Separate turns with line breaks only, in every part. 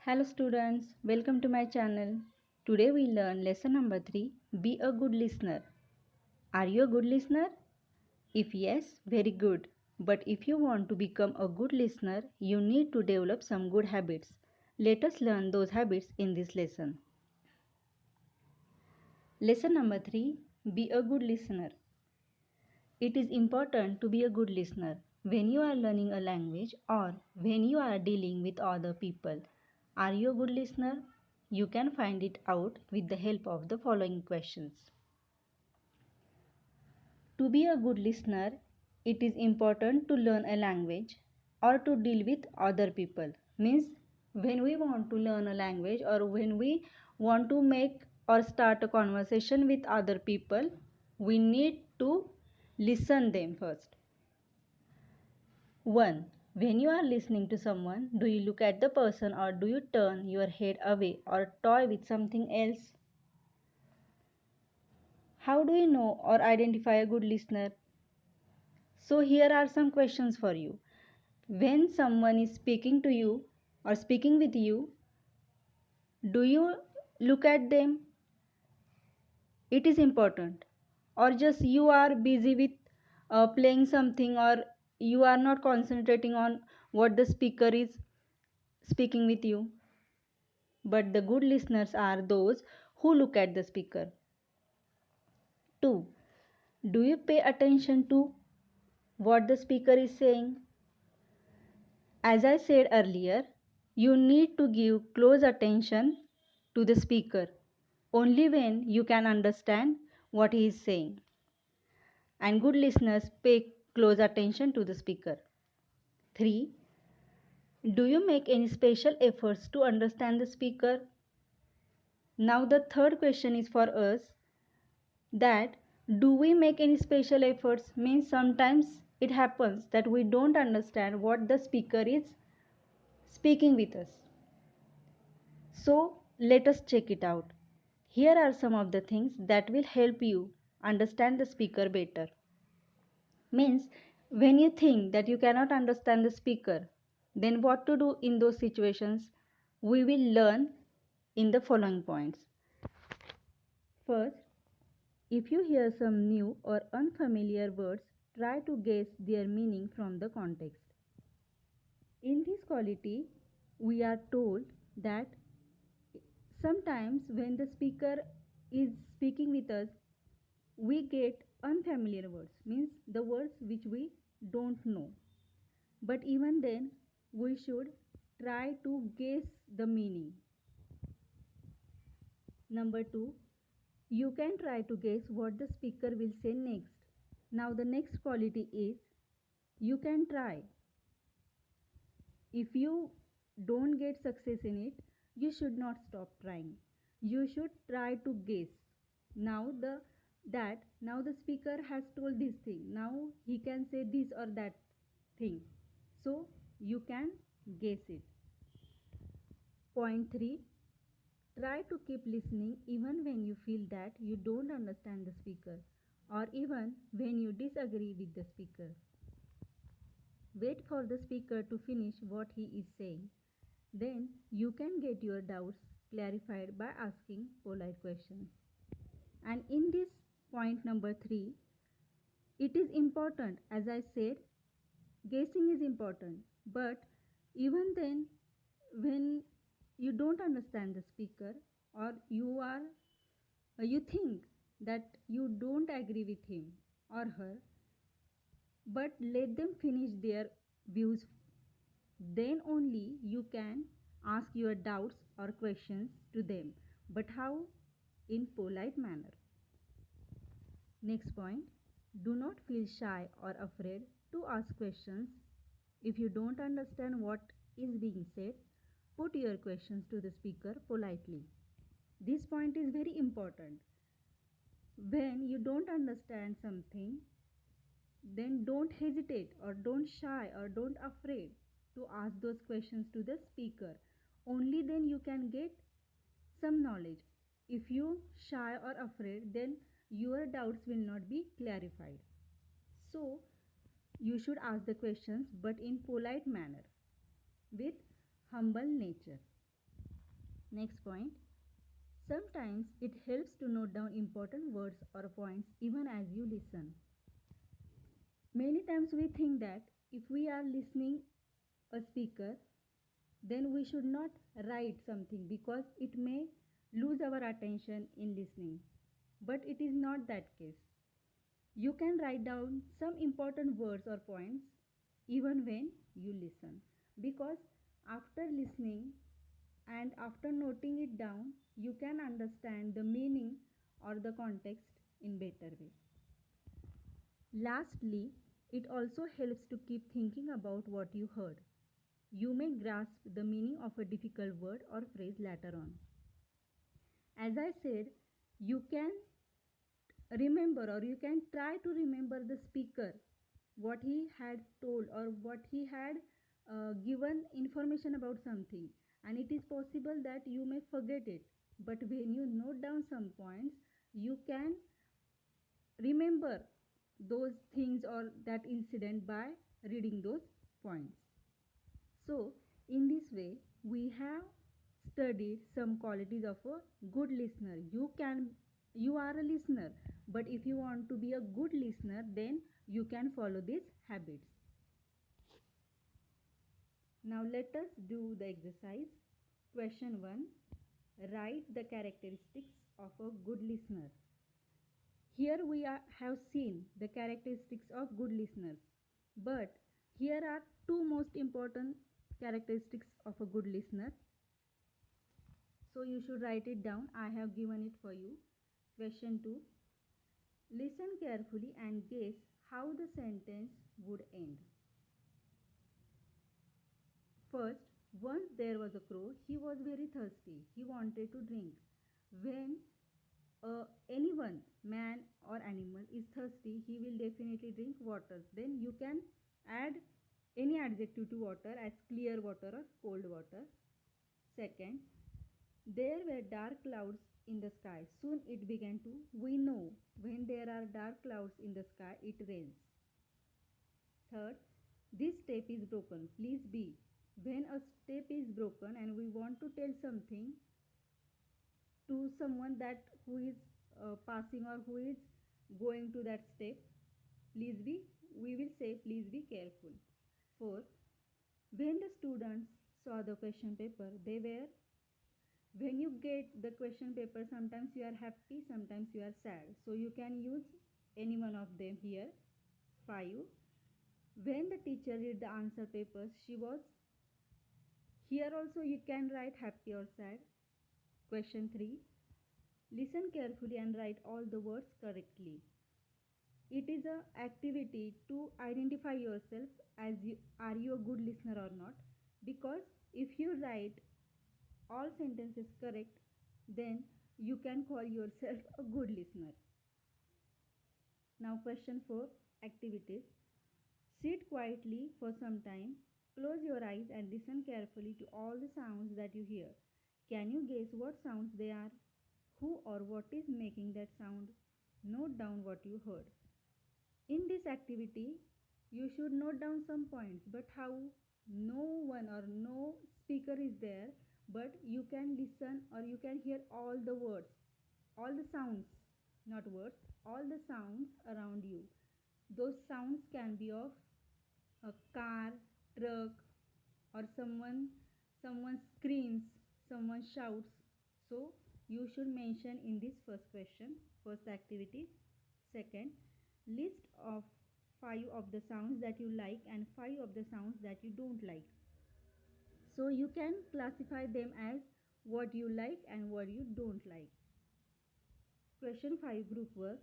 Hello students, welcome to my channel. Today we learn lesson number 3, be a good listener. Are you a good listener? If yes, very good. But if you want to become a good listener, you need to develop some good habits. Let us learn those habits in this lesson. Lesson number 3, be a good listener. It is important to be a good listener when you are learning a language or when you are dealing with other people. Are you a good listener? You can find it out with the help of the following questions. To be a good listener, it is important to learn a language or to deal with other people. Means when we want to learn a language or when we want to make or start a conversation with other people, we need to listen them first. 1. When you are listening to someone, do you look at the person or do you turn your head away or toy with something else? How do you know or identify a good listener? So, here are some questions for you. When someone is speaking to you or speaking with you, do you look at them? It is important. Or just you are busy with playing something or you are not concentrating on what the speaker is speaking with you. But the good listeners are those who look at the speaker. 2. Do you pay attention to what the speaker is saying? As I said earlier, you need to give close attention to the speaker only when you can understand what he is saying. And good listeners pay close attention to the speaker. 3. Do you make any special efforts to understand the speaker? Now the third question is for us that do we make any special efforts means sometimes it happens that we don't understand what the speaker is speaking with us. So let us check it out. Here are some of the things that will help you understand the speaker better. Means when you think that you cannot understand the speaker, then what to do in those situations? We will learn in the following points. First, if you hear some new or unfamiliar words, try to guess their meaning from the context. In this quality, we are told that sometimes when the speaker is speaking with us, we get unfamiliar words, means the words which we don't know. But even then, we should try to guess the meaning. Number 2, you can try to guess what the speaker will say next. Now, the next quality is you can try. If you don't get success in it, you should not stop trying. You should try to guess. Now the speaker has told this thing. Now he can say this or that thing. So you can guess it. Point 3, try to keep listening even when you feel that you don't understand the speaker or even when you disagree with the speaker. Wait for the speaker to finish what he is saying. Then you can get your doubts clarified by asking polite questions. And in this point number 3, it is important, as I said, guessing is important. But even then, when you don't understand the speaker or you think that you don't agree with him or her, but let them finish their views, then only you can ask your doubts or questions to them. But how? In polite manner. Next point, do not feel shy or afraid to ask questions. If you don't understand what is being said, put your questions to the speaker politely. This point is very important. When you don't understand something, then don't hesitate or don't shy or don't afraid to ask those questions to the speaker. Only then you can get some knowledge. If you shy or afraid, then your doubts will not be clarified. So you should ask the questions but in polite manner with humble nature. Next point. Sometimes it helps to note down important words or points even as you listen. Many times we think that if we are listening a speaker, then we should not write something because it may lose our attention in listening. But it is not that case. You can write down some important words or points even when you listen, because after listening and after noting it down, you can understand the meaning or the context in better way. Lastly, it also helps to keep thinking about what you heard. You may grasp the meaning of a difficult word or phrase later on. As I said, you can remember or you can try to remember the speaker, what he had told or what he had given information about something, and it is possible that you may forget it, but when you note down some points, you can remember those things or that incident by reading those points. So, in this way, we have studied some qualities of a good listener. You are a listener, but if you want to be a good listener, then you can follow these habits. Now let us do the exercise. Question 1. Write the characteristics of a good listener. Here we have seen the characteristics of good listeners, but here are two most important characteristics of a good listener. So you should write it down. I have given it for you. Question 2. Listen carefully and guess how the sentence would end. First, once there was a crow. He was very thirsty. He wanted to drink. When anyone, man or animal, is thirsty, he will definitely drink water. Then you can add any adjective to water as clear water or cold water. Second, there were dark clouds in the sky. Soon it began to. We know when there are dark clouds in the sky, it rains. Third, this step is broken. Please be. When a step is broken and we want to tell something to someone that who is passing or who is going to that step, please be, we will say please be careful. Fourth, when the students saw the question paper, they were. When you get the question paper, sometimes you are happy, sometimes you are sad, so you can use any one of them here. 5. When the teacher read the answer papers, she was. Here also you can write happy or sad. Question 3. Listen carefully and write all the words correctly. It is a activity to identify yourself as you are you a good listener or not, because if you write all sentences correct, then you can call yourself a good listener. Now question 4, activities. Sit quietly for some time, close your eyes and listen carefully to all the sounds that you hear. Can you guess what sounds they are? Who or what is making that sound? Note down what you heard. In this activity, you should note down some points, but how? No one or no speaker is there, but you can listen or you can hear all the words, all the sounds, not words, all the sounds around you. Those sounds can be of a car, truck, or someone screams, someone shouts. So you should mention in this first question, first activity. Second, list of 5 of the sounds that you like and 5 of the sounds that you don't like. So you can classify them as what you like and what you don't like. Question 5, group work.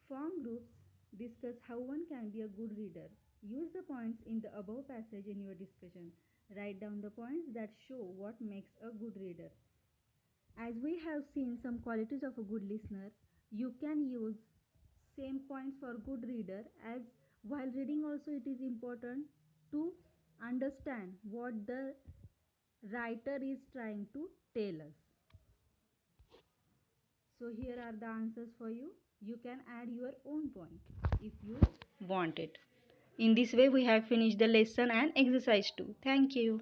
Form groups, discuss how one can be a good reader. Use the points in the above passage in your discussion. Write down the points that show what makes a good reader. As we have seen some qualities of a good listener, you can use same points for good reader, as while reading also it is important to understand what the writer is trying to tell us. So here are the answers for you. You can add your own point if you want it. In this way we have finished the lesson and exercise 2. Thank you.